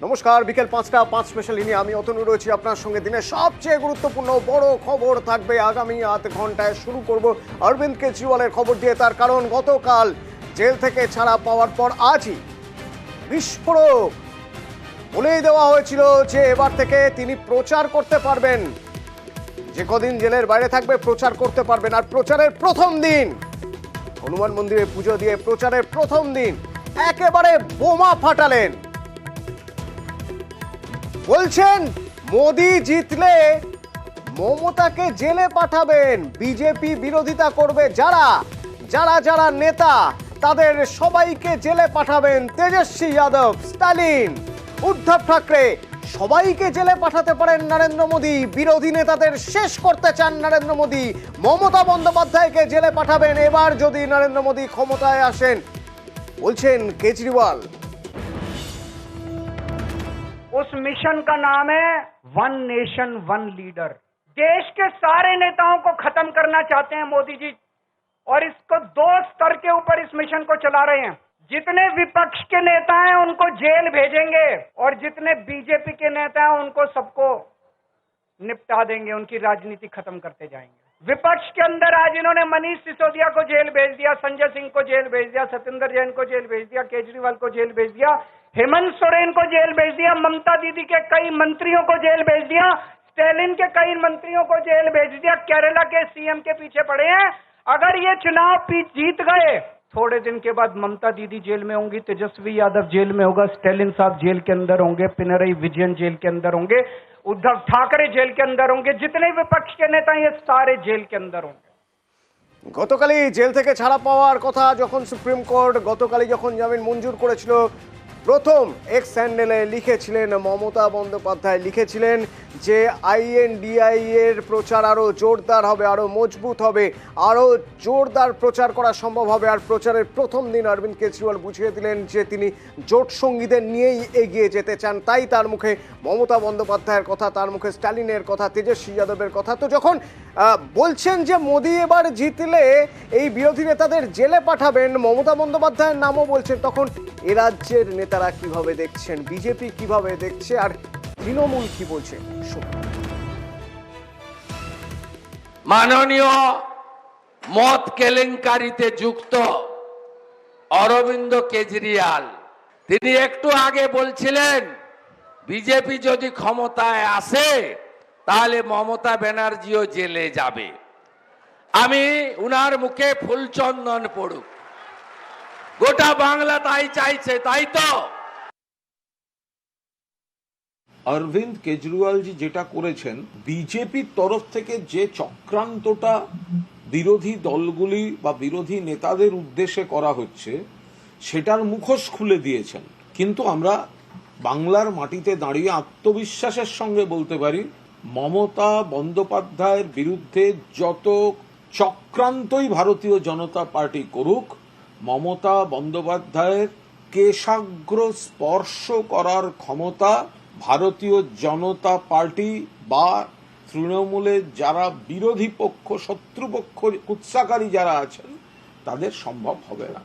নমস্কার, বিকেল 5টা 5 স্পেশাল নিয়ে আমি অতনু রয়েছি আপনার সঙ্গে। দিনের সবচেয়ে গুরুত্বপূর্ণ বড় খবর থাকবে আগামী আধ ঘন্টায়। শুরু করব অরবিন্দ কেজরিওয়ালের খবর দিয়ে, তার কারণ গতকাল জেল থেকে ছাড়া পাওয়ার পর আজই বিস্ফোরক বলেই দেওয়া হয়েছিল যে এবার থেকে তিনি প্রচার করতে পারবেন, যে কদিন জেলের বাইরে থাকবে প্রচার করতে পারবেন। আর প্রচারের প্রথম দিন হনুমান মন্দিরে পুজো দিয়ে প্রচারের প্রথম দিন একেবারে বোমা ফাটালেন। বলছেন মোদি জিতলে মমতাকে জেলে পাঠাবেন, বিজেপি বিরোধিতা করবে যারা যারা যারা নেতা তাদের সবাইকে জেলে পাঠাবেন। তেজস্বী যাদব, স্টালিন, উদ্ধব ঠাকরে সবাইকে জেলে পাঠাতে পারেন নরেন্দ্র মোদী। বিরোধী নেতাদের শেষ করতে চান নরেন্দ্র মোদী। মমতা বন্দ্যোপাধ্যায়কে জেলে পাঠাবেন এবার যদি নরেন্দ্র মোদী ক্ষমতায় আসেন, বলছেন কেজরিওয়াল। उस मिशन का नाम है वन नेशन वन लीडर। देश के सारे नेताओं को खत्म करना चाहते हैं मोदी जी, और इसको 2 स्तर के ऊपर इस मिशन को चला रहे हैं। जितने विपक्ष के नेता हैं उनको जेल भेजेंगे, और जितने बीजेपी के नेता हैं उनको सबको निपटा देंगे, उनकी राजनीति खत्म करते जाएंगे। विपक्ष के अंदर आज इन्होंने मनीष सिसोदिया को जेल भेज दिया, संजय सिंह को जेल भेज दिया, सत्येंद्र जैन को जेल भेज दिया, केजरीवाल को जेल भेज दिया, हेमंत सोरेन को जेल भेज दिया, ममता दीदी के कई मंत्रियों को जेल भेज दिया, स्टालिन के कई मंत्रियों को जेल भेज दिया। केरला के सीएम के पीछे पड़े हैं। अगर ये चुनाव जीत गए, थोड़े दिन के बाद ममता दीदी जेल में होंगी, तेजस्वी यादव जेल में होगा, स्टालिन साहब जेल के अंदर होंगे, पिनरई विजयन जेल के अंदर होंगे, उद्धव ठाकरे जेल के अंदर होंगे, जितने विपक्ष के नेता ये सारे जेल के अंदर होंगे। গতকালই জেল থেকে ছাড়া পাওয়ার কথা যখন সুপ্রিম কোর্ট গতকালই যখন জামিন মঞ্জুর করেছিল, প্রথম এক্স স্যান্ডেলে লিখেছিলেন মমতা বন্দ্যোপাধ্যায়, লিখেছিলেন যে আইএনডিআই এর প্রচার আরও জোরদার হবে, আরও মজবুত হবে, আরও জোরদার প্রচার করা সম্ভব হবে। আর প্রচারের প্রথম দিন অরবিন্দ কেজরিওয়াল বুঝিয়ে দিলেন যে তিনি জোট সঙ্গীদের নিয়েই এগিয়ে যেতে চান। তাই তার মুখে মমতা বন্দ্যোপাধ্যায়ের কথা, তার মুখে স্টালিনের কথা, তেজস্বী যাদবের কথা। তো যখন বলছেন যে মোদি এবার জিতলে এই বিরোধী নেতাদের জেলে পাঠাবেন, মমতা বন্দ্যোপাধ্যায়ের নামও বলছেন, তখন এ রাজ্যের নেতারা কিভাবে দেখছেন, বিজেপি কিভাবে দেখছে, আর তৃণমূল কি বলছে? মাননীয় মদ কেলেঙ্কারিতে যুক্ত অরবিন্দ কেজরিওয়াল, তিনি একটু আগে বলছিলেন বিজেপি যদি ক্ষমতায় আসে তাহলে মমতা ব্যানার্জিও জেলে যাবে। আমি উনার মুখে ফুলচন্দন পড়ুক, গোটা বাংলা তাই চাইছে, তাই তো? অরবিন্দ কেজরিওয়ালজি যেটা করেছেন, বিজেপির তরফ থেকে যে চক্রান্তটা বিরোধী দলগুলি বা বিরোধী নেতাদের উদ্দেশ্যে করা হচ্ছে সেটার মুখোশ খুলে দিয়েছেন। কিন্তু আমরা বাংলার মাটিতে দাঁড়িয়ে আত্মবিশ্বাসের সঙ্গে বলতে পারি, মমতা বন্দ্যোপাধ্যায়ের বিরুদ্ধে যত চক্রান্তই ভারতীয় জনতা পার্টি করুক, মমতা বন্দ্যোপাধ্যায়ের কেশাগ্র স্পর্শ করার ক্ষমতা ভারতীয় জনতা পার্টি বা তৃণমূলের যারা বিরোধী পক্ষ, শত্রুপক্ষ, কুৎসাকারী যারা আছেন তাদের সম্ভব হবে না।